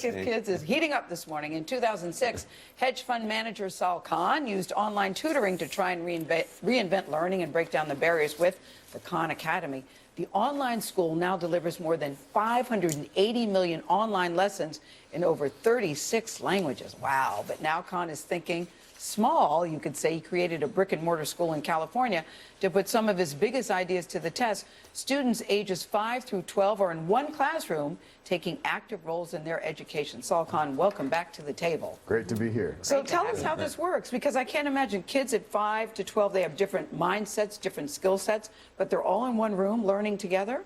Risk of Kids is heating up this morning. In 2006, hedge fund manager Sal Khan used online tutoring to try and reinvent learning and break down the barriers with the Khan Academy. The online school now delivers more than 580 million online lessons in over 36 languages. Wow. But now Khan is thinking small. You could say he created a brick-and-mortar school in California to put some of his biggest ideas to the test. Students ages 5 through 12 are in one classroom taking active roles in their education. Sal Khan, welcome back to the table. Great to be here. So tell us how this works, because I can't imagine kids at 5 to 12, they have different mindsets, different skill sets, but they're all in one room learning together?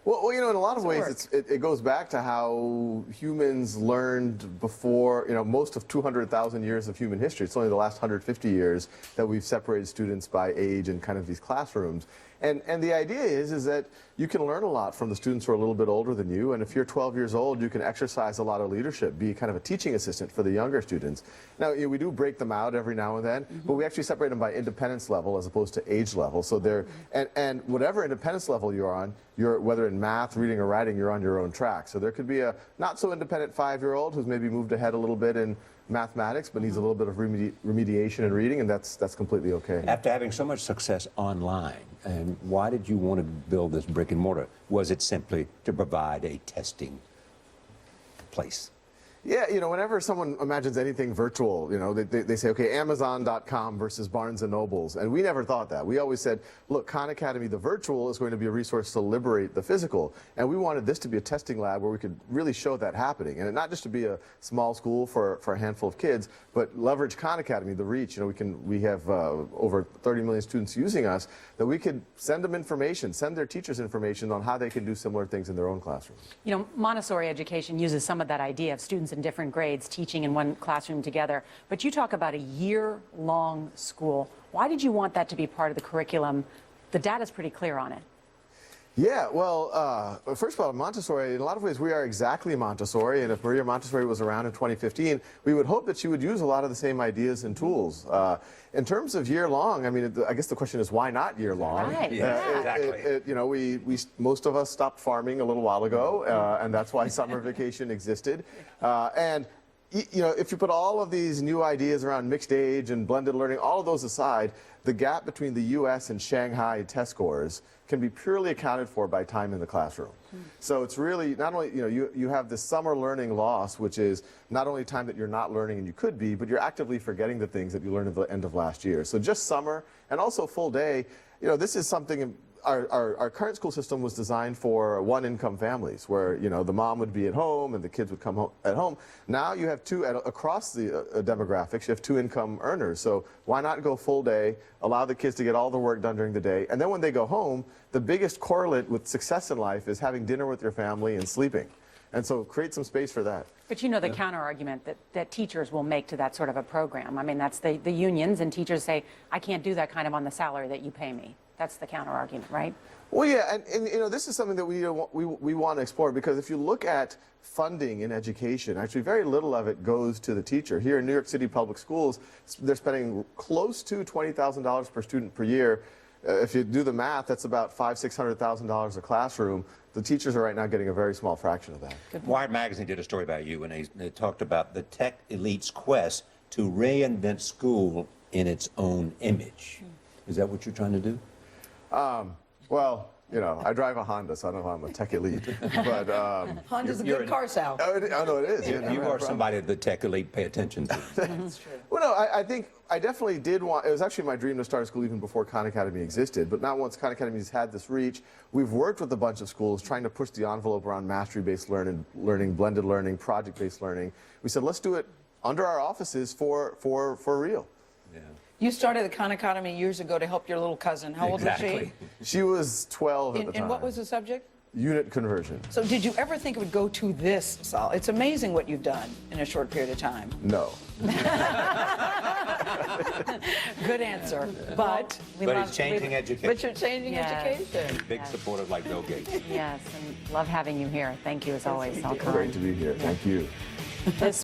Well, you know, in a lot of ways, it goes back to how humans learned before, you know, most of 200,000 years of human history. It's only the last 150 years that we've separated students by age and kind of these classrooms. And the idea is that you can learn a lot from the students who are a little bit older than you. And if you're 12 years old, you can exercise a lot of leadership, be kind of a teaching assistant for the younger students. Now, you know, we do break them out every now and then, but we actually separate them by independence level as opposed to age level. So they're, and whatever independence level you're on, whether in math, reading, or writing, you're on your own track. So there could be a not so independent 5-year-old who's maybe moved ahead a little bit in mathematics, but needs a little bit of remediation in reading, and that's completely okay. After having so much success online, and why did you want to build this brick and mortar? Was it simply to provide a testing place? Yeah, you know, whenever someone imagines anything virtual, you know, they say, okay, Amazon.com versus Barnes & Nobles. And we never thought that. We always said, look, Khan Academy, the virtual, is going to be a resource to liberate the physical. And we wanted this to be a testing lab where we could really show that happening. And not just to be a small school for a handful of kids, but leverage Khan Academy, the reach. You know, we have over 30 million students using us, that we could send them information, send their teachers information on how they can do similar things in their own classroom. You know, Montessori education uses some of that idea of students in different grades teaching in one classroom together. But you talk about a year-long school. Why did you want that to be part of the curriculum? The data's pretty clear on it. Yeah, well, first of all, Montessori, in a lot of ways, we are exactly Montessori, and if Maria Montessori was around in 2015, we would hope that she would use a lot of the same ideas and tools. In terms of year-long, I mean, I guess the question is, why not year-long? Right, exactly. You know, most of us stopped farming a little while ago, and that's why summer vacation existed. And you know, if you put all of these new ideas around mixed age and blended learning, all of those aside, the gap between the U.S. and Shanghai test scores can be purely accounted for by time in the classroom. So it's really not only, you know, you have this summer learning loss, which is not only time that you're not learning and you could be, but you're actively forgetting the things that you learned at the end of last year. So just summer and also full day, you know, this is something. Our current school system was designed for one-income families, where, you know, the mom would be at home and the kids would come home at home. Now you have across the demographics, you have 2 income earners. So why not go full day, allow the kids to get all the work done during the day, and then when they go home, the biggest correlate with success in life is having dinner with your family and sleeping. And so create some space for that. But you know the counter-argument that teachers will make to that sort of a program. I mean, that's the unions, and teachers say, I can't do that kind of on the salary that you pay me. That's the counter-argument, right? Well, yeah, and you know, this is something that we want to explore, because if you look at funding in education, actually very little of it goes to the teacher. Here in New York City Public Schools, they're spending close to $20,000 per student per year. If you do the math, that's about $500,000 to $600,000 a classroom. The teachers are right now getting a very small fraction of that. Wired Magazine did a story about you, and they talked about the tech elite's quest to reinvent school in its own image. Is that what you're trying to do? Well, you know, I drive a Honda, so I don't know if I'm a tech elite. But Honda's a good car, Sal. Oh, no, it is. You are somebody that the tech elite pay attention to. That's true. Well, no, I think I definitely did want. It was actually my dream to start a school even before Khan Academy existed. But now, once Khan Academy has had this reach, we've worked with a bunch of schools trying to push the envelope around mastery-based learning, blended learning, project-based learning. We said, let's do it under our offices for real. Yeah. You started the Khan Academy years ago to help your little cousin. How old was she? She was 12 at the time. And what was the subject? Unit conversion. So did you ever think it would go to this, Sal? It's amazing what you've done in a short period of time. No. Good answer. But it's changing education. But you're changing education. Big supporter like Bill Gates. Yes, and love having you here. Thank you as always, Sal Khan. Great to be here. Thank you. This